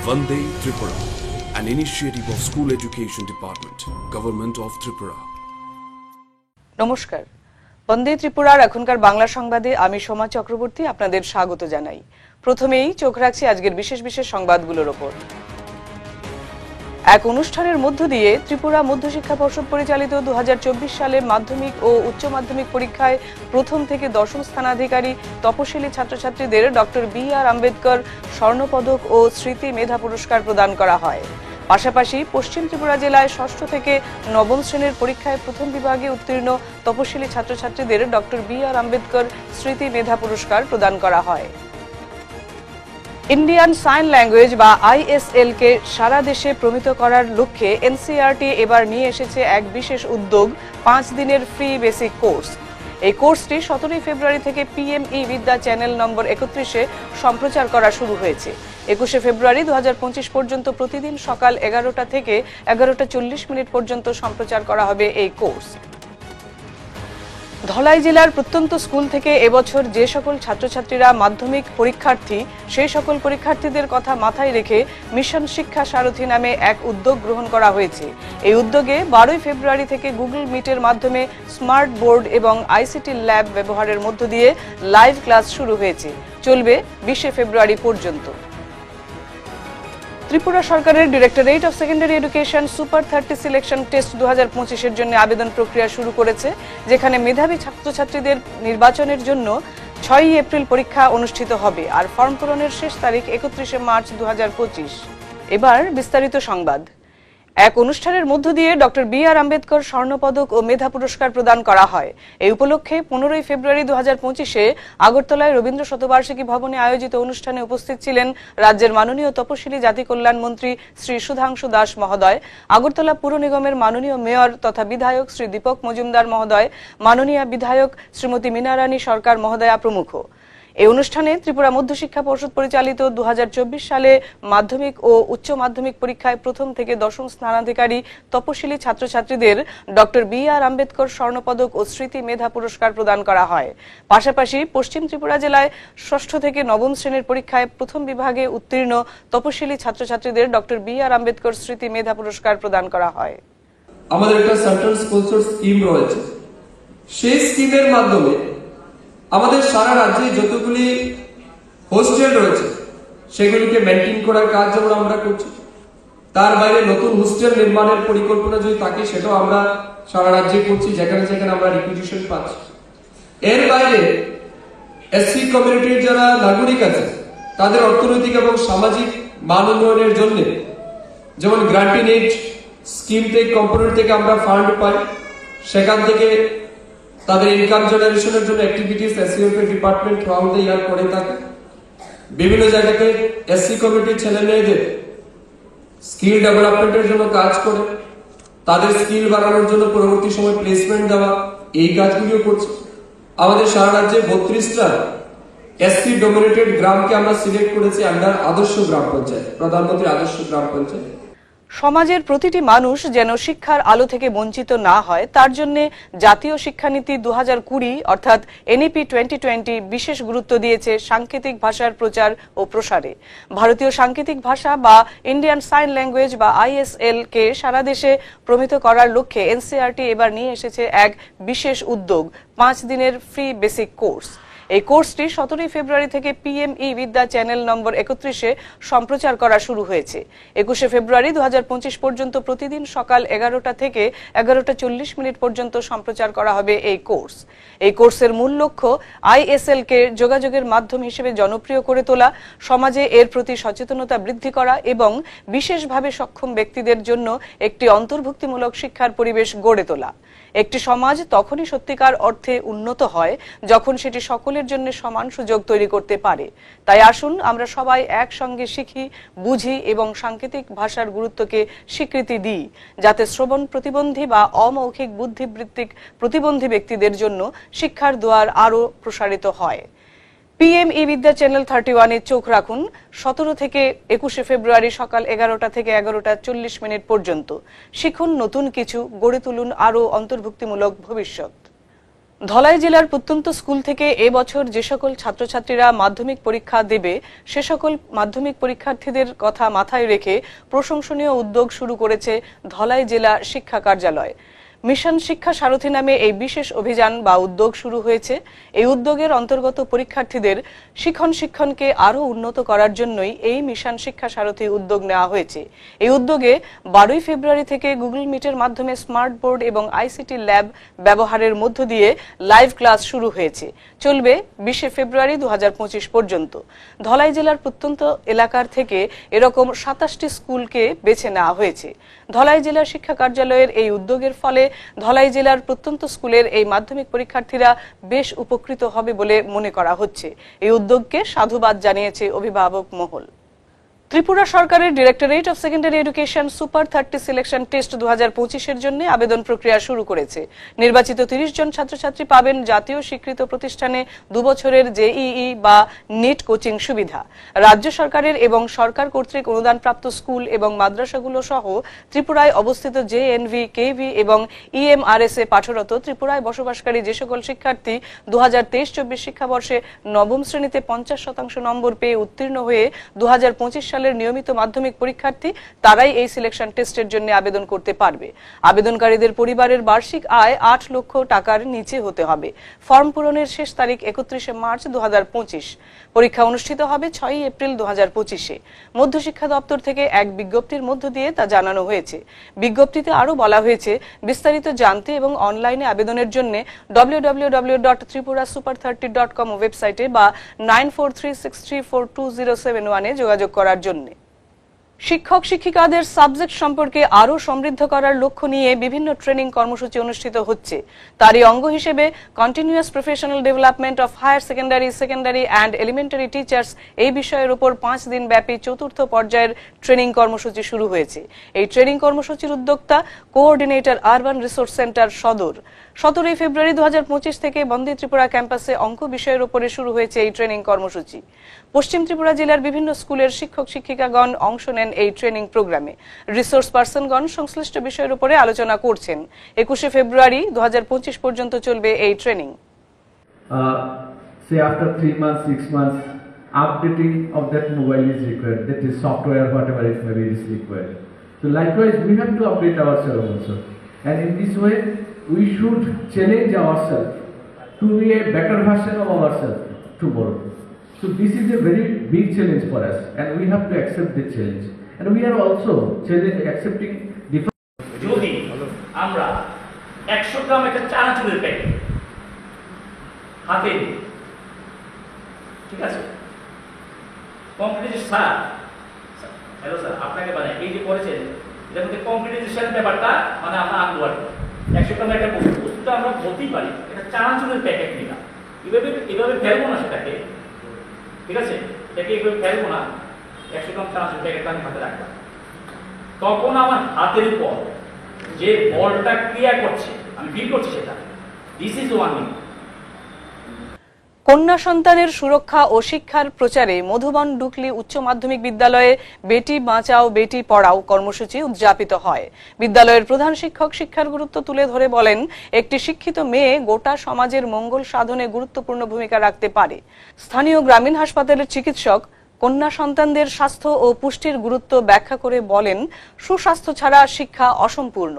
Vande Tripura, an initiative of School Education Department, Government of Tripura. নমস্কার, বন্দে ত্রিপুরার এখনকার বাংলা সংবাদে আমি সোমা চক্রবর্তী আপনাদের স্বাগত জানাই। প্রথমেই চোখ রাখছি আজকের বিশেষ বিশেষ সংবাদগুলোর উপর। এক অনুষ্ঠানের মধ্য দিয়ে ত্রিপুরা মধ্যশিক্ষা পর্ষদ পরিচালিত 2024 সালের মাধ্যমিক ও উচ্চ মাধ্যমিক পরীক্ষায় প্রথম থেকে দশম স্থানাধিকারী তপশিলি ছাত্রছাত্রীদের ডক্টর বি.আর. আম্বেদকর স্বর্ণপদক ও স্মৃতি মেধা পুরস্কার প্রদান করা হয়। পাশাপাশি পশ্চিম ত্রিপুরা জেলায় ষষ্ঠ থেকে নবম শ্রেণীর পরীক্ষায় প্রথম বিভাগে উত্তীর্ণ তপশিলি ছাত্রছাত্রীদের ডক্টর বি.আর. আম্বেদকর স্মৃতি মেধা পুরস্কার প্রদান করা হয়। ইন্ডিয়ান সাইন ল্যাঙ্গুয়েজ বা ISL কে সারা দেশে প্রমিত করার লক্ষ্যে NCERT এবার নিয়ে এসেছে এক বিশেষ উদ্যোগ, 5 দিনের ফ্রি বেসিক কোর্স। এই কোর্সটি 17 ফেব্রুয়ারি থেকে PME বিদ্যা চ্যানেল নম্বর 31-এ সম্প্রচার করা শুরু হয়েছে। 21 ফেব্রুয়ারি 2025 পর্যন্ত প্রতিদিন সকাল 11টা থেকে 11:40 পর্যন্ত সম্প্রচার করা হবে এই কোর্স। ধলাই জেলার প্রত্যন্ত স্কুল থেকে এবছর যে সকল ছাত্রছাত্রীরা মাধ্যমিক পরীক্ষার্থী, সেই সকল পরীক্ষার্থীদের কথা মাথায় রেখে মিশন শিক্ষা সারথী নামে এক উদ্যোগ গ্রহণ করা হয়েছে। এই উদ্যোগে 12 ফেব্রুয়ারি থেকে গুগল মিটের মাধ্যমে স্মার্ট বোর্ড এবং ICT ল্যাব ব্যবহারের মধ্য দিয়ে লাইভ ক্লাস শুরু হয়েছে, চলবে 20 ফেব্রুয়ারি পর্যন্ত। ত্রিপুরা সরকারের directorate of secondary education super 30 selection test 2025-এর জন্য আবেদন প্রক্রিয়া শুরু করেছে, যেখানে মেধাবী ছাত্রছাত্রীদের নির্বাচনের জন্য 6 এপ্রিল পরীক্ষা অনুষ্ঠিত হবে আর ফর্ম পূরণের শেষ তারিখ 31 মার্চ 2025। এবার বিস্তারিত সংবাদ। এক অনুষ্ঠানের মধ্য দিয়ে ডক্টর বি.আর. আম্বেদকর স্বর্ণপদক ও মেধা পুরস্কার প্রদান করা হয়। এই উপলক্ষে 15 ফেব্রুয়ারি 2025-এ আগরতলায় রবীন্দ্র শতবার্ষিকী ভবনে আয়োজিত অনুষ্ঠানে উপস্থিত ছিলেন রাজ্যের মাননীয় তপশিলি জাতি কল্যাণ মন্ত্রী শ্রী সুধাংশু দাস মহোদয়, আগরতলা পুর নিগমের মাননীয় মেয়র তথা বিধায়ক শ্রী দীপক মজুমদার মহোদয়, মাননীয় বিধায়ক শ্রীমতী মীনারানী সরকার মহোদয়া প্রমুখ। এই অনুষ্ঠানে ত্রিপুরা মধ্যশিক্ষা পর্ষদ পরিচালিত 2024 সালে মাধ্যমিক ও উচ্চ মাধ্যমিক পরীক্ষায় প্রথম থেকে দশম স্থানাধিকারী তপশিলি ছাত্রছাত্রীদের ডক্টর বি.আর. আম্বেদকর স্বর্ণপদক ও স্মৃতি মেধা পুরস্কার প্রদান করা হয়। পাশাপাশি পশ্চিম ত্রিপুরা জেলায় ষষ্ঠ থেকে নবম শ্রেণীর পরীক্ষায় প্রথম বিভাগে উত্তীর্ণ তপশিলি ছাত্রছাত্রীদের ডক্টর বি.আর. আম্বেদকর স্মৃতি মেধা পুরস্কার প্রদান করা হয়। আমাদের একটা সেন্ট্রাল স্পন্সর স্কিম রয়েছে, সেই স্কিমের মাধ্যমে আমাদের সারা রাজ্যে যতগুলি হোস্টেল রয়েছে সেগুলিকে মেনটেন করার কাজ যেমন আমরা করছি, তার বাইরে নতুন হোস্টেল নির্মাণের পরিকল্পনা যদি থাকে সেটাও আমরা সারা রাজ্যে করছি, যেখানে যেখানে আমরা রিকুইজিশন পাচ্ছি। এর বাইরে এসসি কমিউনিটির যারা নাগরিক আছে তাদের অর্থনৈতিক এবং সামাজিক মান উন্নয়নের জন্য যেমন গ্রান্ট ইন এইড স্কিম থেকে কম্পোনেন্ট থেকে আমরা ফান্ড পাই, সেখান থেকে তাদের ইনকাম জেনারেশনের জন্য activities SCF department throughout the year করে থাকে। বিভিন্ন জায়গাতে এসসি কমিউনিটির ছেলে মেয়েদের স্কিল ডেভেলপমেন্টের জন্য কাজ করে, তাদের স্কিল বাড়ানোর জন্য পরবর্তী সময় প্লেসমেন্ট দেওয়া, এই কাজগুলিও করছে। আমাদের সারা রাজ্যে 32টা এসসি ডোমিনেটেড গ্রামকে আমরা সিলেক্ট করেছি আন্ডার আদর্শ গ্রাম পঞ্চায়েত, প্রধানমন্ত্রী আদর্শ গ্রাম পঞ্চায়েত। সমাজের প্রতিটি মানুষ যেন শিক্ষার আলো থেকে বঞ্চিত না হয়, তার জন্য জাতীয় শিক্ষানীতি 2020 অর্থাৎ NEP 2020 বিশেষ গুরুত্ব দিয়েছে সাংকেতিক ভাষার প্রচার ও প্রসারে। ভারতীয় সাংকেতিক ভাষা বা ইন্ডিয়ান সাইন ল্যাঙ্গুয়েজ বা ISL কে সারা দেশে প্রমিত করার লক্ষ্যে NCERT এবার নিয়ে এসেছে এক বিশেষ উদ্যোগ, 5 দিনের ফ্রি বেসিক কোর্স। এই কোর্সটি 17 ফেব্রুয়ারি থেকে PME বিদ্যা চ্যানেল নম্বর 31-এ সম্প্রচার করা শুরু হয়েছে। 21 ফেব্রুয়ারি 2025 পর্যন্ত প্রতিদিন সকাল 11টা থেকে 11:40 পর্যন্ত সম্প্রচার করা হবে এই কোর্স। এই কোর্সের মূল লক্ষ্য ISL কে যোগাযোগের মাধ্যম হিসেবে জনপ্রিয় করে তোলা, সমাজে এর প্রতি সচেতনতা বৃদ্ধি করা এবং বিশেষভাবে সক্ষম ব্যক্তিদের জন্য একটি অন্তর্ভুক্তিমূলক শিক্ষার পরিবেশ গড়ে তোলা। একটি সমাজ তখনই সত্যিকার অর্থে উন্নত হয় যখন সেটি সকলের জন্য সমান সুযোগ তৈরি করতে পারে। তাই আসুন আমরা সবাই একসঙ্গে শিখি, বুঝি এবং সাংকেতিক ভাষার গুরুত্বকে স্বীকৃতি দিই, যাতে শ্রবণ প্রতিবন্ধী বা অমৌখিক বুদ্ধিবৃত্তিক প্রতিবন্ধী ব্যক্তিদের জন্য শিক্ষার দুয়ার আরও প্রসারিত হয়। PME বিদ্যা চ্যানেল 31-এ চোখ রাখুন 17 থেকে 21 ফেব্রুয়ারি সকাল 11টা থেকে 11:40 পর্যন্ত। শিখুন নতুন কিছু, গড়ে তুলুন আরও অন্তর্ভুক্তিমূলক ভবিষ্যৎ। ধলাই জেলার প্রত্যন্ত স্কুল থেকে এবছর যে সকল ছাত্রছাত্রীরা মাধ্যমিক পরীক্ষা দেবে সে সকল মাধ্যমিক পরীক্ষার্থীদের কথা মাথায় রেখে প্রশংসনীয় উদ্যোগ শুরু করেছে ধলাই জেলা শিক্ষা কার্যালয়। মিশন শিক্ষা সারথী নামে এই বিশেষ অভিযান বা উদ্যোগ শুরু হয়েছে। এই উদ্যোগের অন্তর্গত পরীক্ষার্থীদের শিক্ষণকে আরও উন্নত করার জন্যই এই মিশন শিক্ষা সারথী উদ্যোগ নেওয়া হয়েছে। এই উদ্যোগে 12 ফেব্রুয়ারি থেকে গুগল মিটের মাধ্যমে স্মার্ট বোর্ড এবং আইসিটি ল্যাব ব্যবহারের মধ্য দিয়ে লাইভ ক্লাস শুরু হয়েছে। চলবে 20 ফেব্রুয়ারি 2025 পর্যন্ত। ধলাই জেলার প্রত্যন্ত এলাকার থেকে এরকম 27টি স্কুলকে বেছে নেওয়া হয়েছে। ধলাই জেলা শিক্ষা কার্যালয়ের এই উদ্যোগের ফলে ধলাই জেলার প্রত্যন্ত স্কুলের এই মাধ্যমিক পরীক্ষার্থীরা বেশ উপকৃত হবে বলে মনে করা হচ্ছে। এই উদ্যোগকে সাধুবাদ জানিয়েছে অভিভাবক মহল। ত্রিপুরা সরকারের directorate of secondary education super 30 selection test 2025-এর জন্য আবেদন প্রক্রিয়া শুরু করেছে। নির্বাচিত 30 জন ছাত্রছাত্রী পাবেন জাতীয় স্বীকৃত প্রতিষ্ঠানে 2 বছরের জেইই বা নিট কোচিং সুবিধা। রাজ্য সরকারের এবং সরকার কর্তৃক অনুদানপ্রাপ্ত স্কুল এবং মাদ্রাসাগুলো সহ ত্রিপুরায় অবস্থিত জেএনভি, কেভি এবং ইএমআরএস-এ পাঠরত ত্রিপুরায় বসবাসকারী যে সকল শিক্ষার্থী 2023-24 শিক্ষাবর্ষে নবম শ্রেণীতে 50% নম্বর পেয়ে উত্তীর্ণ হয়ে 2025 সালের নিয়মিত মাধ্যমিক পরীক্ষার্থী তারাই এই সিলেকশন টেস্টের জন্য আবেদন করতে পারবে। আবেদনকারীদের পরিবারের বার্ষিক আয় 8 লক্ষ টাকার নিচে হতে হবে। ফর্ম পূরণের শেষ তারিখ 31 মার্চ 2025। পরীক্ষা অনুষ্ঠিত হবে 6 এপ্রিল 2025-এ। মধ্যশিক্ষা দপ্তর থেকে এক বিজ্ঞপ্তির মধ্য দিয়ে তা জানানো হয়েছে। বিজ্ঞপ্তিতে আরও বলা হয়েছে, বিস্তারিত জানতে এবং অনলাইনে আবেদনের জন্য www.tripurasuper30.com ওয়েবসাইটে বা 9436342071-এ যোগাযোগ করার জন্য। শিক্ষক শিক্ষিকাদের সাবজেক্ট সম্পর্কে আরও সমৃদ্ধ করার লক্ষ্য নিয়ে বিভিন্ন ট্রেনিং কর্মসূচি অনুষ্ঠিত হচ্ছে। তারই অঙ্গ হিসেবে continuous professional development of higher secondary and elementary teachers এই বিষয়ের উপর 5 দিন ব্যাপী চতুর্থ পর্যায়ের ট্রেনিং কর্মসূচি শুরু হয়েছে। এই ট্রেনিং কর্মসূচির উদ্যোক্তা কোঅর্ডিনেটর আরবান রিসোর্স সেন্টার সদর। 17 ফেব্রুয়ারি 2025 থেকে বন্দে ত্রিপুরা ক্যাম্পাসে অঙ্ক বিষয়ের উপরে শুরু হয়েছে এই ট্রেনিং কর্মসূচি। পশ্চিম ত্রিপুরা জেলার বিভিন্ন স্কুলের শিক্ষক শিক্ষিকাগণ অংশ নেন এই ট্রেনিং প্রোগ্রামে। রিসোর্স পার্সনগণ সংশ্লিষ্ট বিষয়ের উপরে আলোচনা করছেন। 21 ফেব্রুয়ারি 2025 পর্যন্ত চলবে এই training. Say after 3 months, 6 months, updating of that mobile is required. That is software, whatever it may be, is required. So likewise, we have to update ourselves also. And in this way, we should challenge ourselves to be a better version of ourselves tomorrow. So this is a very big challenge for us, and we have to accept the challenge. And we are also accepting different. যদি আমরা 100 গ্রাম একটা চানাচুরের packet হাতে নিই, ঠিক আছে, কংক্রিটাইজেশন hello sir, আপনাকে মানে এই যে করেছেন এটার মধ্যে কংক্রিটাইজেশন ব্যাপারটা মানে আমরা আনবো আর 100 গ্রাম একটা বস্তুটা আমরা বলতেই পারি এটা চানাচুরের প্যাকেট নিলাম, এভাবে ফেলবো না সেটাকে, ঠিক আছে, এটাকে এভাবে ফেলবো না, 100 গ্রাম চানাচুর প্যাকেটটা আমি হাতে রাখলাম, তখন আমার হাতের উপর যে বলটা ক্রিয়া করছে আমি ফিল করছি সেটা, দিস ইজ ওয়ার্নিং। কন্যা সন্তানের সুরক্ষা ও শিক্ষার প্রচারে মধুবন ডুকলি উচ্চ মাধ্যমিক বিদ্যালয়ে বেটি বাঁচাও বেটি পড়াও কর্মসূচি উদযাপিত হয়। বিদ্যালয়ের প্রধান শিক্ষক শিক্ষার গুরুত্ব তুলে ধরে বলেন, একটি শিক্ষিত মেয়ে গোটা সমাজের মঙ্গল সাধনে গুরুত্বপূর্ণ ভূমিকা রাখতে পারে। স্থানীয় গ্রামীণ হাসপাতালের চিকিৎসক কন্যা সন্তানদের স্বাস্থ্য ও পুষ্টির গুরুত্ব ব্যাখ্যা করে বলেন, সুস্বাস্থ্য ছাড়া শিক্ষা অসম্পূর্ণ।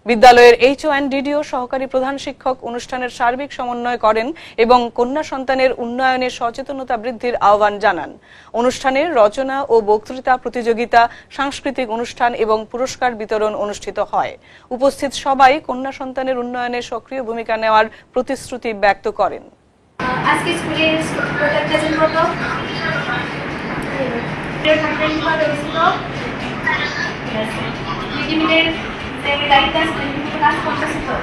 বিদ্যালয়ের HONDDO সহকারী প্রধান শিক্ষক অনুষ্ঠানের সার্বিক সমন্বয় করেন এবং কন্যা সন্তানের উন্নয়নে সচেতনতা বৃদ্ধির আহ্বান জানান। অনুষ্ঠানে রচনা ও বক্তৃতা প্রতিযোগিতা, সাংস্কৃতিক অনুষ্ঠান এবং পুরস্কার বিতরণ অনুষ্ঠিত হয়। উপস্থিত সবাই কন্যা সন্তানের উন্নয়নে সক্রিয় ভূমিকা নেওয়ার প্রতিশ্রুতি ব্যক্ত করেন। আজকে স্কুলে প্রোডাক্ট প্রেজেন্ট করব। কাজ করতেছি তো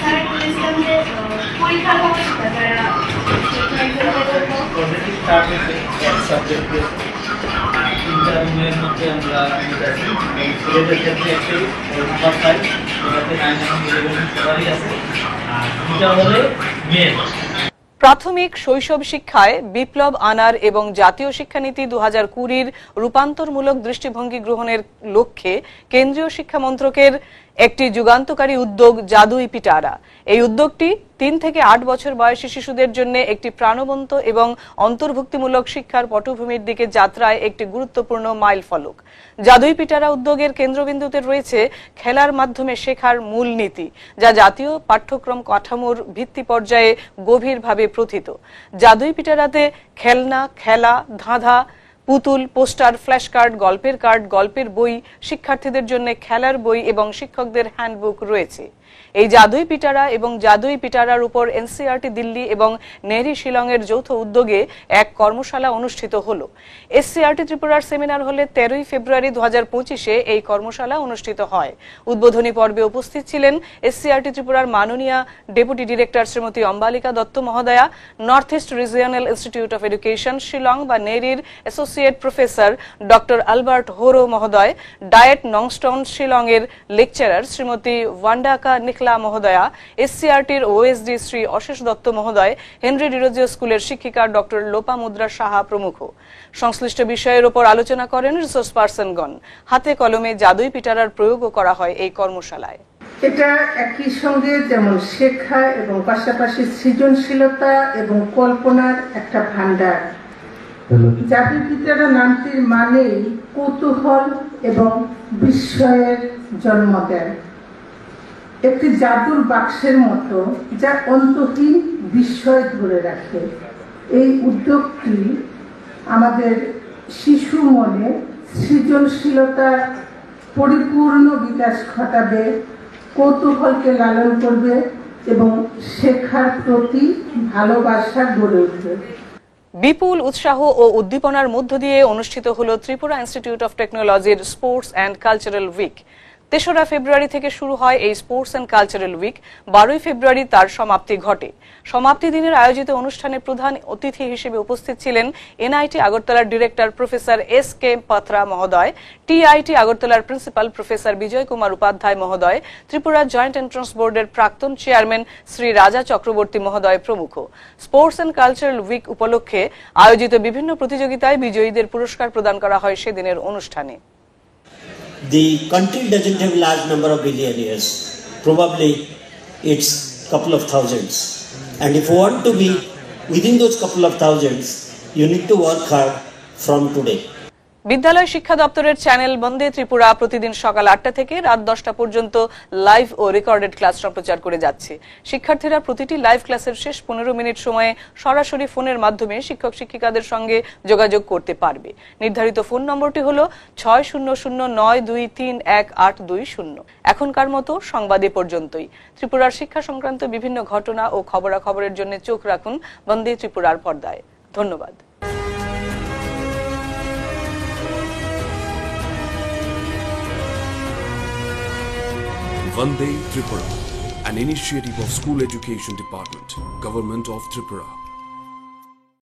স্যার বলেছিলাম যে পরীক্ষার ব্যবস্থা যারা ইন্টারভিউয়ের মধ্যে আমরা ছেলেদের ক্ষেত্রে একটাই নাম্বার 5, এটাতে 9 এবং 11 সবারই আছে, আর দুটা হলে মেয়ে। প্রাথমিক শৈশব শিক্ষায় বিপ্লব আনার এবং জাতীয় শিক্ষানীতি 2020-র রূপান্তরমূলক দৃষ্টিভঙ্গি গ্রহণের লক্ষ্যে কেন্দ্রীয় শিক্ষা মন্ত্রকের একটি যুগান্তকারী উদ্যোগ জাদুই পিটারা। এই উদ্যোগটি 3 থেকে 8 বছর বয়সী শিশুদের জন্য একটি প্রাণবন্ত এবং অন্তর্ভুক্তিমূলক শিক্ষার পটভূমির দিকে যাত্রায় একটি গুরুত্বপূর্ণ মাইলফলক। জাদুই পিটারা উদ্যোগের কেন্দ্রবিন্দুতে রয়েছে খেলার মাধ্যমে শেখার মূলনীতি, যা জাতীয় পাঠ্যক্রম কাঠামোর ভিত্তি পর্যায়ে গভীরভাবে প্রথিত। জাদুই পিটারাতে খেলনা, খেলা, ধাঁধা, পুতুল, পোস্টার, ফ্ল্যাশ কার্ড, গল্পের কার্ড, গল্পের বই, শিক্ষার্থীদের জন্য খেলার বই এবং শিক্ষকদের হ্যান্ডবুক রয়েছে। এই জাদুই পিটারা এবং জাদুই পিটারার উপর এনসিইআরটি দিল্লি এবং নেহরি শিলংয়ের যৌথ উদ্যোগে এক কর্মশালা অনুষ্ঠিত হলো। এসসিইআরটি ত্রিপুরার সেমিনার হলে 13 ফেব্রুয়ারি 2025-এ এই কর্মশালা অনুষ্ঠিত হয়। উদ্বোধনী পর্বে উপস্থিত ছিলেন এসসিইআরটি ত্রিপুরার মাননীয় ডেপুটি ডিরেক্টর শ্রীমতী অম্বালিকা দত্ত মহোদয়া, north east regional institute of education Shillong বা নেহরির associate professor doctor Albert Horo মহোদয়, ডায়েট নংস্টন শিলংয়ের লেকচারার শ্রীমতী ওয়ান্ডাকা নিকলা মহোদয়া, এসসিইআরটির ওএসডি শ্রী অশেষ দত্ত মহোদয়, হেনরি ডিরোজিও স্কুলের শিক্ষিকা ডক্টর লোপামুদ্রা সাহা প্রমুখ। সংশ্লিষ্ট বিষয়ের উপর আলোচনা করেন রিসোর্স পার্সনগণ। হাতে কলমে জাদুই পিটারার প্রয়োগও করা হয় এই কর্মশালায়। এটা একই সঙ্গে যেমন শেখা এবং পাশাপাশি সৃজনশীলতা এবং কল্পনার একটা ভান্ডার। জাদুই পিটারা নামটির মানেই কৌতূহল এবং বিস্ময়ের জন্ম দেয়। একটি জাদুর বাক্সের মতো যা অন্তহীন বিস্ময় ধরে রাখে। এই উদ্যোগটি আমাদের শিশু মনে সৃজনশীলতার পরিপূর্ণ বিকাশ ঘটাবে, কৌতূহলকে লালন করবে এবং শেখার প্রতি ভালোবাসা গড়ে উঠবে। বিপুল উৎসাহ ও উদ্দীপনার মধ্য দিয়ে অনুষ্ঠিত হল ত্রিপুরা ইনস্টিটিউট অফ টেকনোলজির স্পোর্টস অ্যান্ড কালচারাল উইক। 3রা ফেব্রুয়ারি থেকে শুরু হয় এই স্পোর্টস অ্যান্ড কালচারাল উইক। 12 ফেব্রুয়ারি তার সমাপ্তি ঘটে। সমাপ্তি দিনের আয়োজিত অনুষ্ঠানে প্রধান অতিথি হিসেবে উপস্থিত ছিলেন এনআইটি আগরতলার ডিরেক্টর প্রফেসর এস.কে পাত্রা মহোদয়, টিআইটি আগরতলার প্রিন্সিপাল প্রফেসর বিজয় কুমার উপাধ্যায় মহোদয়, ত্রিপুরা জয়েন্ট এন্ট্রান্স বোর্ডের প্রাক্তন চেয়ারম্যান শ্রী রাজা চক্রবর্তী মহোদয় প্রমুখ। স্পোর্টস অ্যান্ড কালচারাল উইক উপলক্ষে আয়োজিত বিভিন্ন প্রতিযোগিতায় বিজয়ীদের পুরস্কার প্রদান করা হয় সেদিনের অনুষ্ঠানে। The country doesn't have large number of billionaires. Probably it's couple of thousands. And if you want to be within those couple of thousands, you need to work hard from today. বিদ্যালয় শিক্ষা দপ্তরের channel বন্দে ত্রিপুরা প্রতিদিন সকাল 8টা থেকে রাত 10টা পর্যন্ত live ও recorded class সম্প্রচার করে যাচ্ছে। শিক্ষার্থীরা প্রতিটি লাইভ ক্লাসের শেষ 15 মিনিট সময়ে সরাসরি ফোনের মাধ্যমে শিক্ষক শিক্ষিকাদের সঙ্গে যোগাযোগ করতে পারবে। নির্ধারিত ফোন নম্বরটি হল 6009231820। এখনকার মতো সংবাদ এ পর্যন্তই। ত্রিপুরার শিক্ষা সংক্রান্ত বিভিন্ন ঘটনা ও খবরাখবরের জন্য চোখ রাখুন বন্দে ত্রিপুরার পর্দায়। ধন্যবাদ। Vande Tripura, an initiative of School Education Department, Government of Tripura.